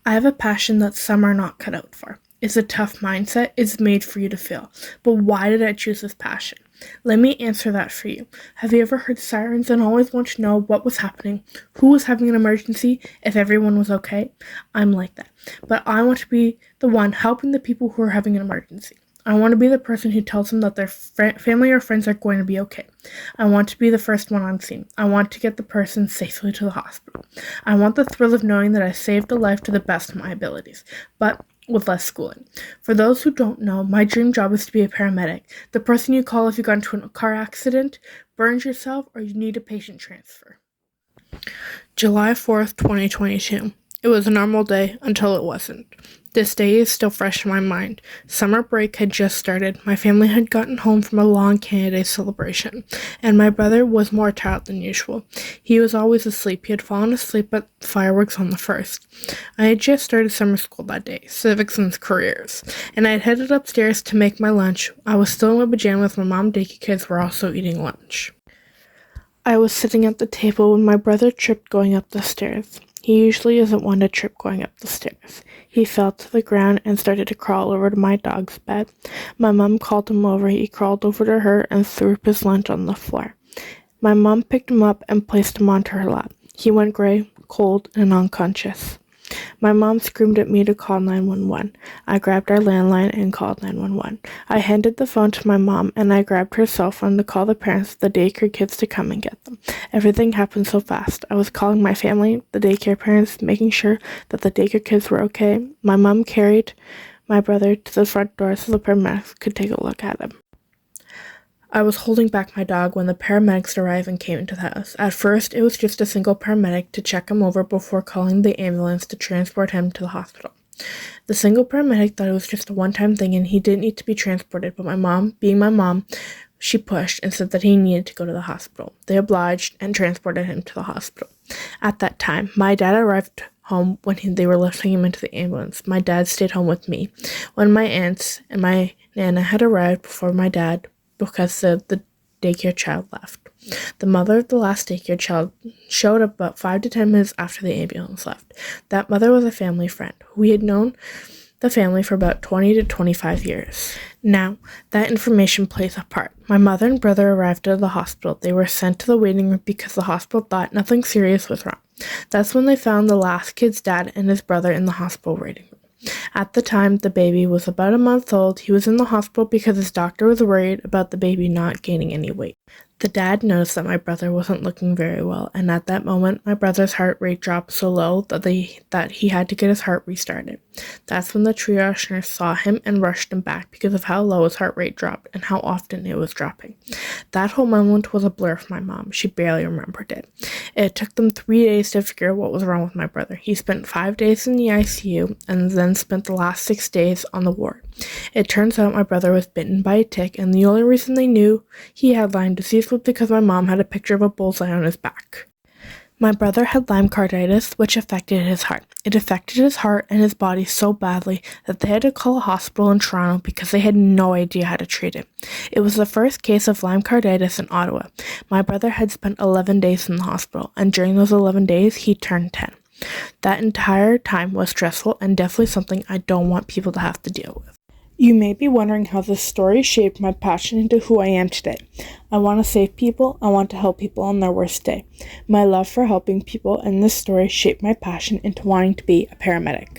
I have a passion that some are not cut out for. It's a tough mindset. It's made for you to feel. But why did I choose this passion? Let me answer that for you. Have you ever heard sirens and always want to know what was happening, who was having an emergency, if everyone was okay? I'm like that. But I want to be the one helping the people who are having an emergency. I want to be the person who tells them that their family or friends are going to be okay. I want to be the first one on scene. I want to get the person safely to the hospital. I want the thrill of knowing that I saved a life to the best of my abilities, but with less schooling. For those who don't know, my dream job is to be a paramedic, the person you call if you got into a car accident, burned yourself, or you need a patient transfer. July 4th, 2022. It was a normal day until it wasn't. This day is still fresh in my mind. Summer break had just started. My family had gotten home from a long Canada Day celebration, and my brother was more tired than usual. He was always asleep. He had fallen asleep at fireworks on the 1st. I had just started summer school that day, civics and careers, and I had headed upstairs to make my lunch. I was still in my pajamas. My mom and daycare kids were also eating lunch. I was sitting at the table when my brother tripped going up the stairs. He usually isn't one to trip going up the stairs. He fell to the ground and started to crawl over to my dog's bed. My mom called him over. He crawled over to her and threw up his lunch on the floor. My mom picked him up and placed him onto her lap. He went gray, cold, and unconscious. My mom screamed at me to call 911. I grabbed our landline and called 911. I handed the phone to my mom and I grabbed her cell phone to call the parents of the daycare kids to come and get them. Everything happened so fast. I was calling my family, the daycare parents, making sure that the daycare kids were okay. My mom carried my brother to the front door so the paramedics could take a look at him. I was holding back my dog when the paramedics arrived and came into the house. At first, it was just a single paramedic to check him over before calling the ambulance to transport him to the hospital. The single paramedic thought it was just a one-time thing and he didn't need to be transported, but my mom, being my mom, she pushed and said that he needed to go to the hospital. They obliged and transported him to the hospital. At that time, my dad arrived home when they were lifting him into the ambulance. My dad stayed home with me. When my aunts and my nana had arrived before my dad, because the daycare child left. The mother of the last daycare child showed up about 5 to 10 minutes after the ambulance left. That mother was a family friend. We had known the family for about 20 to 25 years. Now, that information plays a part. My mother and brother arrived at the hospital. They were sent to the waiting room because the hospital thought nothing serious was wrong. That's when they found the last kid's dad and his brother in the hospital waiting room. At the time, the baby was about a month old. He was in the hospital because his doctor was worried about the baby not gaining any weight. The dad noticed that my brother wasn't looking very well, and at that moment, my brother's heart rate dropped so low that he had to get his heart restarted. That's when the triage nurse saw him and rushed him back because of how low his heart rate dropped and how often it was dropping. That whole moment was a blur for my mom. She barely remembered it. It took them 3 days to figure out what was wrong with my brother. He spent 5 days in the ICU and then spent the last 6 days on the ward. It turns out my brother was bitten by a tick, and the only reason they knew he had Lyme disease was because my mom had a picture of a bullseye on his back. My brother had Lyme carditis, which affected his heart. It affected his heart and his body so badly that they had to call a hospital in Toronto because they had no idea how to treat it. It was the first case of Lyme carditis in Ottawa. My brother had spent 11 days in the hospital, and during those 11 days, he turned 10. That entire time was stressful and definitely something I don't want people to have to deal with. You may be wondering how this story shaped my passion into who I am today. I want to save people. I want to help people on their worst day. My love for helping people and this story shaped my passion into wanting to be a paramedic.